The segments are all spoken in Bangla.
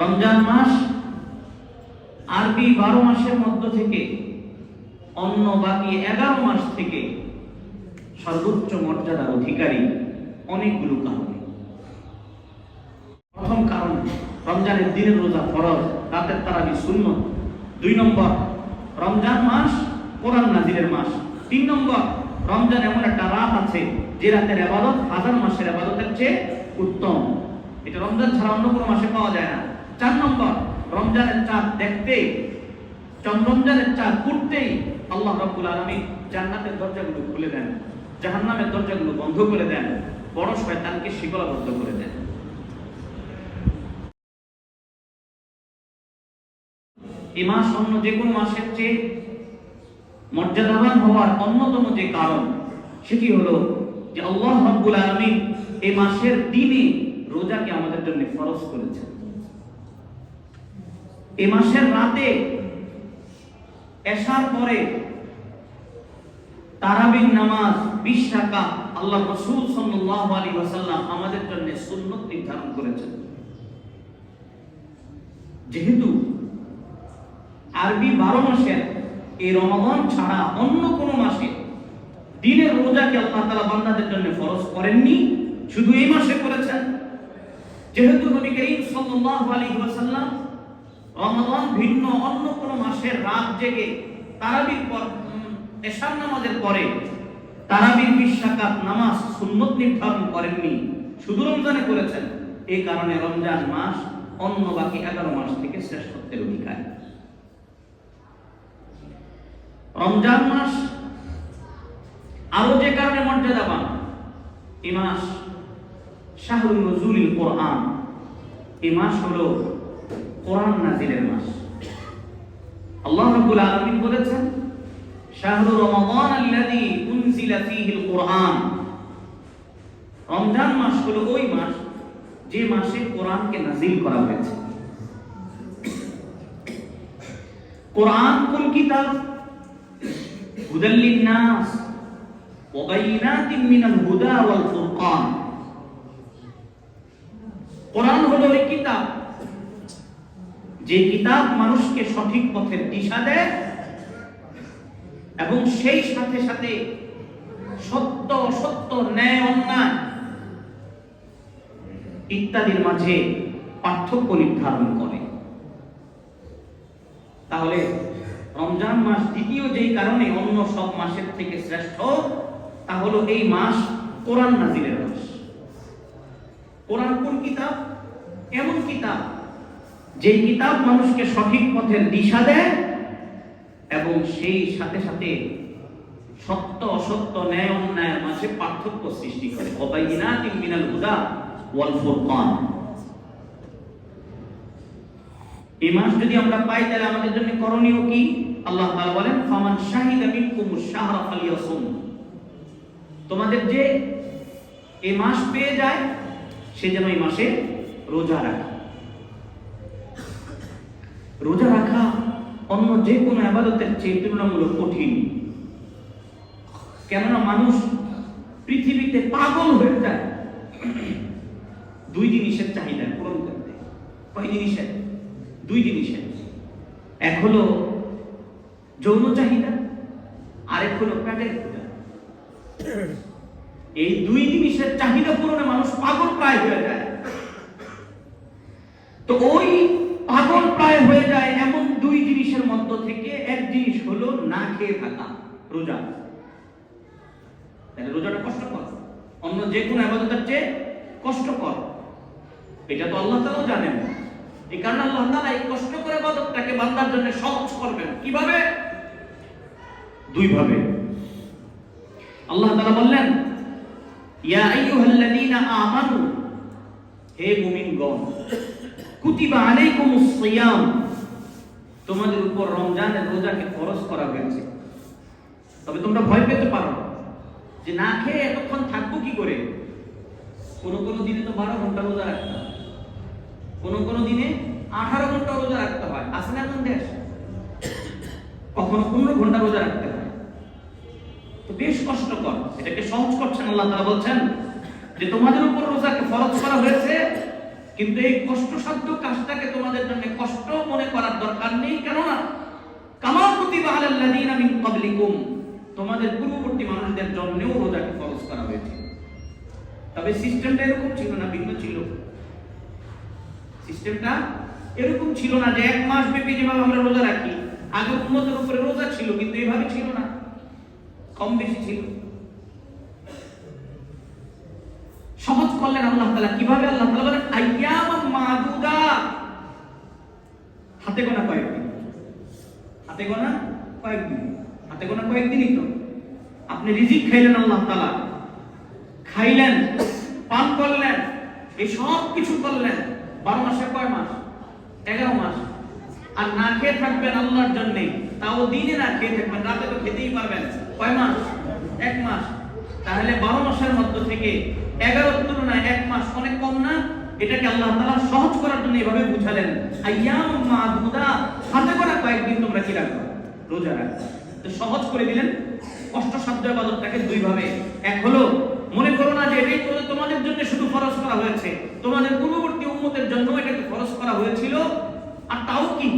রমজান মাস আরবি 12 মাসের মধ্য থেকে অন্য বাকি 11 মাস থেকে সর্বোচ্চ মর্যাদার অধিকারী অনেকগুলো কারণে। প্রথম কারণ, রমজানের দিনের রোজা ফরজ, রাতের তারাবি সুন্নত। 2 নম্বর, রমজান মাস কোরআন নাজিলের মাস। 3 নম্বর, রমজান এমন একটা রাত আছে যে রাতের ইবাদত হাজার মাসের ইবাদতের চেয়ে উত্তম। এটা রমজান ছাড়া অন্য কোনো মাসে পাওয়া যায় না। 4 নম্বর, রমজানের চাঁদ দেখতেই, রমজানের চাঁদ উঠতেই আল্লাহ রাব্বুল আলামিন জান্নাতের দরজাগুলো খুলে দেন, জাহান্নামের দরজাগুলো বন্ধ করে দেন, বড় শয়তানকে শিকলাবদ্ধ করে দেন। এই মাস অন্য যে কোনো মাসের চেয়ে মর্যাদাবান হওয়ার অন্যতম যে কারণ, সেটি হলো যে আল্লাহ রাব্বুল আলামিন এই মাসের দিনে রোজাকে আমাদের জন্য ফরজ করেছেন। এই মাসের রাতে এশার পরে তারাবির নামাজ 20 রাকাত আল্লাহ রাসূল সাল্লাল্লাহু আলাইহি ওয়াসাল্লাম আমাদের জন্য সুন্নাত নির্ধারণ করেছেন। যেহেতু আরবি 12 মাসের এই রমাদান ছাড়া অন্য কোন মাসে দিনের রোজাকে আল্লাহ তাআলা বান্দাদের জন্য ফরজ করেননি, শুধু এই মাসে করেছেন। যেহেতু নবী করিম সাল্লাল্লাহু আলাইহি ওয়াসাল্লাম রমাদান ভিন্ন অন্য কোন মাসের রাত জেগে তারাবির পর এশার নামাজের পরে তারাবির 20 রাকাত নামাজ সুন্নাত নির্ধারণ করেননি, শুধু রমজানে করেছেন। এই কারণে রমজান মাস অন্য বাকি 11 মাস থেকে শ্রেষ্ঠত্বের অধিকারী। রমজান মাস আরো যে কারণে মর্যাদাবান, এই মাস শাহরুন নুজুলিল কোরআন, এই মাস হলো কোরআন নাজিলের মাস। আল্লাহ রাব্বুল আলামিন বলেছেন, শাহরু রমাদান আল্লাযী উনজিলা ফীহিল কোরআন। রমজান মাস হলো ওই মাস যে মাসে কোরআনকে নাজিল করা হয়েছে। কোরআন কোন কিতাব? হুদাল লিন-নাস ওয়া বাইয়িনাতিন মিনাল হুদা ওয়াল ফুরকান। কোরআন হলো ওই কিতাব যে কিতাব মানুষকে সঠিক পথের দিশা দেয় এবং সেই সাথে সাথে সত্য অসত্য, ন্যায় অন্যায় ইত্যাদির মাঝে পার্থক্য নির্ধারণ করে। তাহলে রমজান মাস দ্বিতীয় যেই কারণে অন্য সব মাসের থেকে শ্রেষ্ঠ, তা হলো এই মাস কোরআন নাজিলের মাস। কোরআন কোন কিতাব? এমন কিতাব যে কিতাব মানুষকে সঠিক পথের দিশা দেয় এবং সেই সাথে সাথে সত্য অসত্য, ন্যায় অন্যায়ের মাঝে পার্থক্য সৃষ্টি করে। ওয়াবাইনাতিন মিনাল হুদা ওয়াল ফুরকান। এই মাস যদি আমরা পাই তাহলে আমাদের জন্য করণীয় কি? আল্লাহ তাআলা বলেন, ফামান শাহিদা মিনকুমুশ শাহরা ফালিয়াসুম। তোমাদের যে এই মাস পেয়ে যায় সে যেন এই মাসে রোজা রাখে। রোজা রাখা অন্য যে কোনো ইবাদতের চেয়ে তুলনামূলক কঠিন। কেননা মানুষ পৃথিবীতে পাগল হয়ে যায় 2 জিনিসের চাহিদা পূরণ করতে। কয় জিনিসের? 2 জিনিসের। এক হলো যৌন চাহিদা, আরেক হলো পেটের ক্ষুধা। এই 2 জিনিসের চাহিদা পূরণে মানুষ পাগল প্রায় হয়ে যায়। তো ওই পাগল প্রায় হয়ে যায় এমন 2 জিনিসের মধ্য থেকে এক জিনিস হলো না খেয়ে থাকা, রোজা। তাহলে রোজাটা কষ্টকর, অন্য যে কোনো ইবাদতের চেয়ে কষ্টকর। এটা তো আল্লাহ তাআলাও জানেন। এই কারণে আল্লাহ তাআলা এই কষ্টকর ইবাদতটাকে বান্দার জন্য সহজ করবেন। কিভাবে? 2 ভাবে। আল্লাহ তাআলা বললেন, ইয়া আইয়ুহাল্লাযীনা আমানু, হে মুমিনগণ, কুতিবা আলাইকুমুস সিয়াম, তোমাদের উপর রমজানের রোজাকে ফরজ করা হয়েছে। তবে তোমরা ভয় পেতে পারো যে না খেয়ে এতক্ষণ থাকবো কি করে। কোন কোন দিনে তো 12 ঘন্টা রোজা রাখতে হয়, কোন কোন দিনে 18 ঘন্টা রোজা রাখতে হয়। আছে না এমন দেশ? কখনো 15 ঘন্টা রোজা রাখতে হয়। তো বেশ কষ্টকর। এটাকে সহজ করছেন আল্লাহ তাআলা, বলছেন যে তোমাদের উপর রোজাকে ফরজ করা হয়েছে কিন্তু এই কষ্টসাধ্য কাজটাকে তোমাদের জন্য কষ্ট মনে করার দরকার নেই, কেননা কামা কুতিবা আলাল লাযিনা মিন ক্বাবলিকুম, তোমাদের পূর্ববর্তী মানুষদের জন্যও রোজাকে ফরজ করা হয়েছে। তবে সিস্টেমটা এরকম ছিল না, ভিন্ন ছিল। সিস্টেমটা এরকম ছিল না যে এক মাস ব্যাপী যেভাবে আমরা রোজা রাখি, আগে উম্মতের উপরে রোজা ছিল, কিন্তু এভাবে ছিল না, কম বেশি ছিল। সহজ করলেন আল্লাহ তাআলা। কিভাবে? আল্লাহ তাআলা বলেন আইয়ামান মাদুদা, হাতে গোনা কয়েকদিন। হাতে গোনা কয়েকদিন, হাতে গোনা কয়েকদিনই তো। আপনি রিজিক খাইলেন, আল্লাহ তাআলা খাইলেন, পান করলেন, এই সব কিছু করলেন। 12 মাসে কয় মাস? 11 মাস। আর না খেয়ে থাকবেন আল্লাহর জন্য, তাও দিনে না খেয়ে থাকবেন, রাতে তো খেতেই পারবেন। কয় মাস? 1 মাস। তাহলে 12 মাসের মধ্য থেকে 11 তুলনায় 1 মাস অনেক কম না? এটাকে আল্লাহ তাআলা সহজ করার জন্য এভাবে বুঝালেন আইয়াম মাদুদা, হাতে গোনা কয়েকদিন তোমরা কি রাখো? রোজা রাখো। তো সহজ করে দিলেন কষ্টসাধ্য ইবাদতটাকে দুই ভাবে। এক হলো, মনে করো না যে এটাই তোমাদের জন্য শুধু ফরজ করা হয়েছে, তোমাদের পূর্ববর্তী উম্মতের জন্য এটাকে ফরজ করা হয়েছিল। আর তাও কি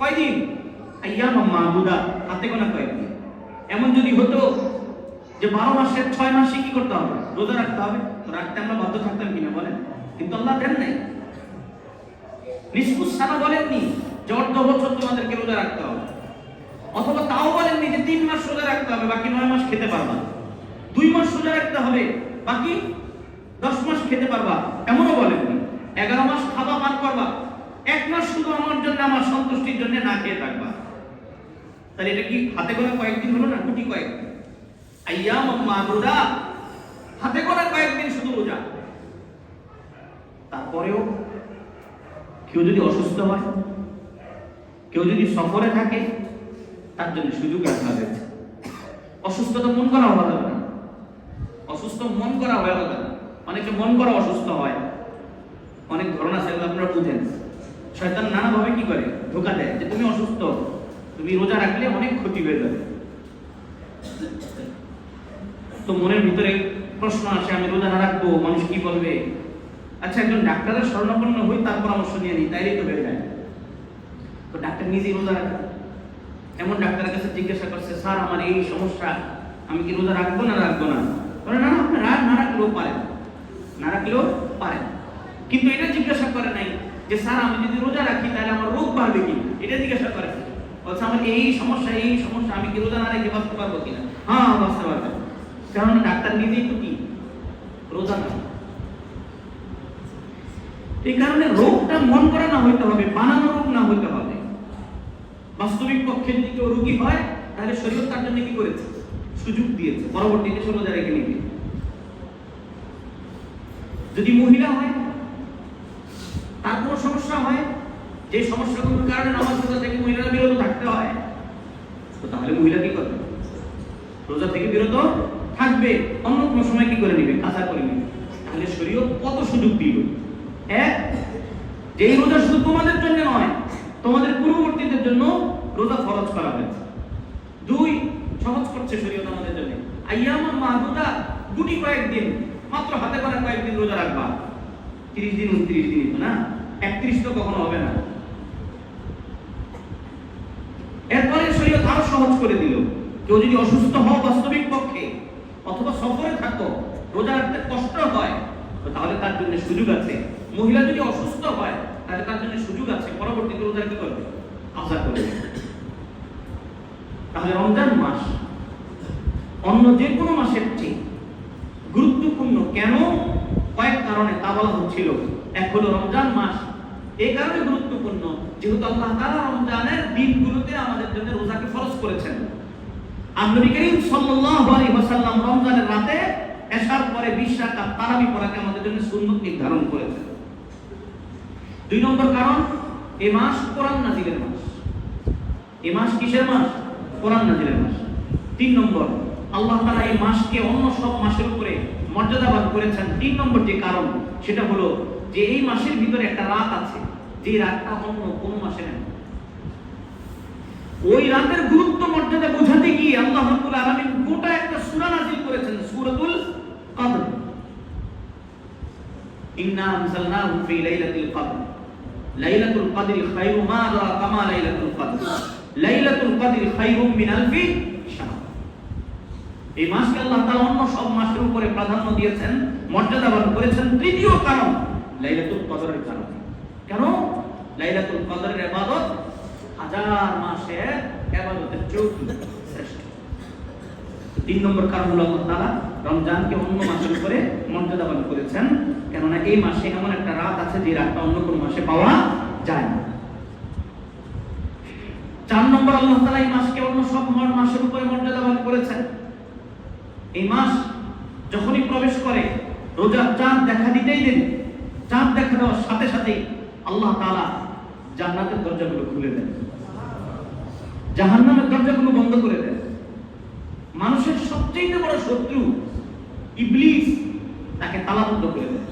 কয়দিন? আইয়াম মাদুদা, হাতে গোনা কয়েকদিন। এমন যদি হতো যে 12 মাসের 6 মাসে কি করতে হবে? রোজা রাখতে হবে, তো রাখতে আমরা বাধ্য থাকতাম কিনা বলেন? কিন্তু আল্লাহ দেন নাই। নিষ্কুশ সানা বলেননি যে অর্ধ বছর তোমাদেরকে রোজা রাখতে হবে, অথবা তাও বলেননি যে 3 মাস রোজা রাখতে হবে, বাকি 9 মাস খেতে পারবা। 2 মাস রোজা রাখতে হবে, বাকি 10 মাস খেতে পারবা, এমনও বলেননি। 11 মাস খাবা, পান করবা, 1 মাস শুধু আমার জন্য, আমার সন্তুষ্টির জন্য না খেয়ে থাকবা। তাহলে এটা কি হাতে গোনা কয়েকদিন হলো না? গুটি কয়েকদিন। আইয়াম মাদুদা, হাতে গোনা কয়েকদিন শুধু রোজা। তারপরেও কেউ যদি অসুস্থ হয়, কেউ যদি সফরে থাকে, তার জন্য সুযোগ রাখা হয়েছে। অসুস্থ তো মন করা হবে না, অসুস্থ মন করা হয়ে যাবে না। অনেকে মন করা অসুস্থ হয়, অনেক ধরন আছে, আপনারা বুঝেন। শয়তান নানাভাবে কি করে? ধোঁকা দেয় যে তুমি অসুস্থ, তুমি রোজা রাখলে অনেক ক্ষতি হয়ে যাবে। তো মনের ভিতরে প্রশ্ন আসে, আমি রোজা না রাখবো, মানুষ কি বলবে? আচ্ছা, একজন ডাক্তারের শরণাপন্ন হই, তার পরামর্শ নিয়ে নিই, তাইলেই তো হয়ে যায়। তো ডাক্তার নিজেই রোজা রাখে। এমন ডাক্তারের কাছে জিজ্ঞাসা করছে, স্যার আমার এই সমস্যা, আমি কি রোজা রাখবো না রাখবো না? বলে না, আপনি না রাখলেও পারেন, না রাখলেও পারেন। কিন্তু এটা জিজ্ঞাসা করে নাই যে স্যার আমি যদি রোজা রাখি তাহলে আমার রোগ বাড়বে কি, এটা জিজ্ঞাসা করে। বলছে আমার এই সমস্যা, আমি কি রোজা না রেখে বাঁচতে পারবো কিনা? হ্যাঁ, বাঁচতে পারবেন। কারণ ডাক্তার নিজেই তো কি রোজা না। এই কারণে রোগটা মন করা না হইতে হবে, বানানো রোগ না হইতে হবে। বাস্তবিক পক্ষে যদি কেউ রোগী হয়, তাহলে শরীয়ত তার জন্য কি করেছে? সুযোগ দিয়েছে, পরবর্তীতে সে রোজা রেখে নিবে। যদি মহিলা হয়, তার কোনো সমস্যা হয়, যে সমস্যাগুলোর কারণে নামাজ রোজা থেকে মহিলারা বিরত থাকতে হয়, তো তাহলে মহিলা কি করবে? রোজা থেকে বিরত থাকবে, অন্য কোনো সময় কি করে নিবে? কাজা করে নিবে। তাহলে শরীয়ত কত সুযোগ দিল। এক, যে এই রোজা শুধু তোমাদের জন্য নয়, তোমাদের পূর্ববর্তীদের জন্য রোজা ফরজ করা হয়েছে। 2, সহজ করছে শরীয়ত আমাদের জন্য। আইয়াম মাদুদা, গুটি কয়েকদিন, মাত্র হাতে গোনা কয়েকদিন রোজা রাখবা। 30 দিন 29 দিন তো না, 31 তো কখনো হবে না। এরপরে শরীয়ত আরো সহজ করে দিল। কেউ যদি অসুস্থ হও বাস্তবিক পক্ষে, অথবা সফরে থাকো, রোজা রাখতে কষ্ট হয়, তাহলে তার জন্য সুযোগ আছে। মহিলা যদি অসুস্থ হয়, তাহলে তার জন্য সুযোগ আছে, পরবর্তীতে রোজা কি করবে? কাজা করবে। তাহলে রমজান মাস অন্য যে কোনো মাসের চেয়ে গুরুত্বপূর্ণ। কেন? কয়েক কারণে তা বলা হচ্ছিল। এক হলো রমজান মাস এই কারণে গুরুত্বপূর্ণ, যেহেতু আল্লাহ তাআলা রমজানের দিনগুলোতে আমাদের জন্য রোজাকে ফরজ করেছেন। আর নবী করিম সাল্লাল্লাহু আলাইহি ওয়াসাল্লাম রমজানের রাতে এশার পরে 20 রাকাত তারাবি পড়াকে আমাদের জন্য সুন্নত নির্ধারণ করেছেন। 2 নম্বর কারণ, এই মাস কোরআন নাযিলের মাস। এই মাস কিসের মাস? কোরআন নাযিলের মাস। 3 নম্বর, আল্লাহ তাআলা এই মাসকে অন্য সব মাসের উপরে মর্যাদাবান করেছেন। 3 নম্বর যে কারণ, সেটা হলো যে এই মাসের ভিতরে একটা রাত আছে, যে রাতটা অন্য কোনো মাসে নেই। ওই রাতের গুরুত্ব মর্যাদা বোঝাতে গিয়ে আল্লাহ রাব্বুল আলামিন গোটা একটা সূরা নাযিল করেছেন, সূরাতুল কদর। ইন্না আনজালনাহু ফি লাইলাতুল কদর, লাইলাতুল কদরি খায়রুম মা আদরাকা মা লাইলাতুল কদর, লাইলাতুল কদরি খায়রুম মিন আলফি শাহর। এই মাসকে আল্লাহ তাআলা অন্য সব মাসের উপরে প্রাধান্য দিয়েছেন, মর্যাদাবান করেছেন। তৃতীয় কারণ লাইলাতুল কদরের কারণে। কেন? লাইলাতুল কদরের ইবাদত হাজার মাসের ইবাদতের চেয়েও শ্রেষ্ঠ। 3 নম্বর কারণ হলো আল্লাহ তাআলা রমজানকে অন্য মাসের উপরে মর্যাদাবান করেছেন, কেননা এই মাসে এমন একটা রাত আছে যে রাতটা অন্য কোনো মাসে পাওয়া যায় না। 4 নম্বর, আল্লাহ তাআলা এই মাসকে অন্য সব মাসের উপরে মর্যাদাবান করেছেন। এই মাস যখনই প্রবেশ করে, রোজার চাঁদ দেখা দিতেই দেন, চাঁদ দেখা দেওয়ার সাথে সাথেই আল্লাহ তাআলা জান্নাতের দরজাগুলো খুলে দেন, জাহান্নামের দরজাগুলো বন্ধ করে দেন। মানুষের সবচেয়ে বড় শত্রু ইবলিস, তাকে তালাবদ্ধ করে দেন।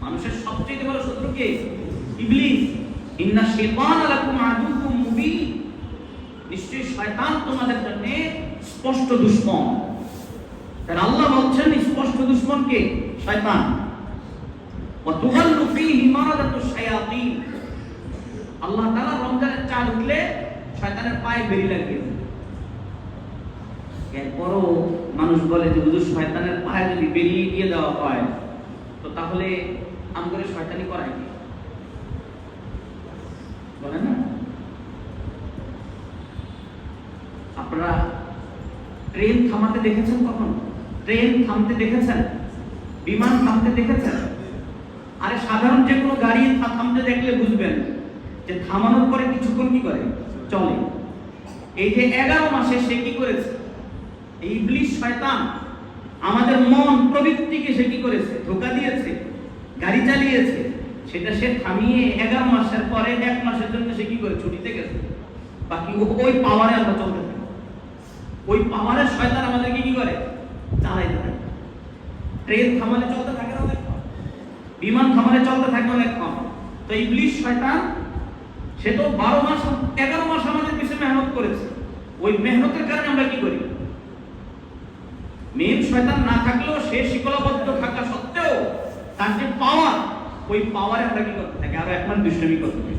মানুষের সবচেয়ে বড় শত্রু কে? ইবলিস। ইন্না শাইতানা লাকুম আদুউম মুবিন, নিশ্চয়ই শয়তান তোমাদের জন্য স্পষ্ট দুশমন। তাহলে আল্লাহ বলছেন স্পষ্ট দুশমন কে? শয়তান। ওয়া তুগাল্লু ফীহি মারাদাতুশ শায়াতিন, আল্লাহ তাআলা রমজানের চাঁদ উঠলে শয়তানের পায়ে বেরি লাগিয়ে দেন। এরপরও মানুষ বলে যে হুজুর শয়তানের পায়ে যদি বেরিয়ে দিয়ে দেওয়া হয় তো তাহলে আমগরে শয়তানি করায় কি? বলেন না? আপনারা ট্রেন থামাতে দেখেছেন কখন? ট্রেন থামতে দেখেছেন? বিমান থামতে দেখেছেন? আরে সাধারণ যে কোনো গাড়ি থামতে দেখলে বুঝবেন যে থামানোর পরে কিছুক্ষণ কি করে? চলে। এই যে 11 মাসে সে কি করেছে? এই ইবলিস শয়তান আমাদের মন প্রবৃত্তিকে সে কি করেছে? ধোঁকা দিয়েছে, গাড়ি চালিয়েছে। সেটা সে থামিয়ে 11 মাসের পরে 1 মাসের জন্য সে কি করে? ছুটিতে গেছে। বাকি ওই পাওয়ারে আমরা চলতে থাকি, ওই পাওয়ারের শয়তান আমাদেরকে কি করে? চালাইতে থাকে। ট্রেন থামালে চলতে থাকে না অনেক কম, বিমান থামালে চলতে থাকে অনেক কম। তো ইবলিস শয়তান সে তো 12 মাস 11 মাস আমাদের পিছনে মেহনত করেছে। ওই মেহনতের কারণে আমরা কি করি? মেন শয়তান না থাকলেও সে শিকলাবদ্ধ থাকা সত্ত্বেও তার যে পাওয়ার, ওই পাওয়ারে আমরা কি করতে থাকি? আরো 1 মাস দুষ্টমি করতে থাকি।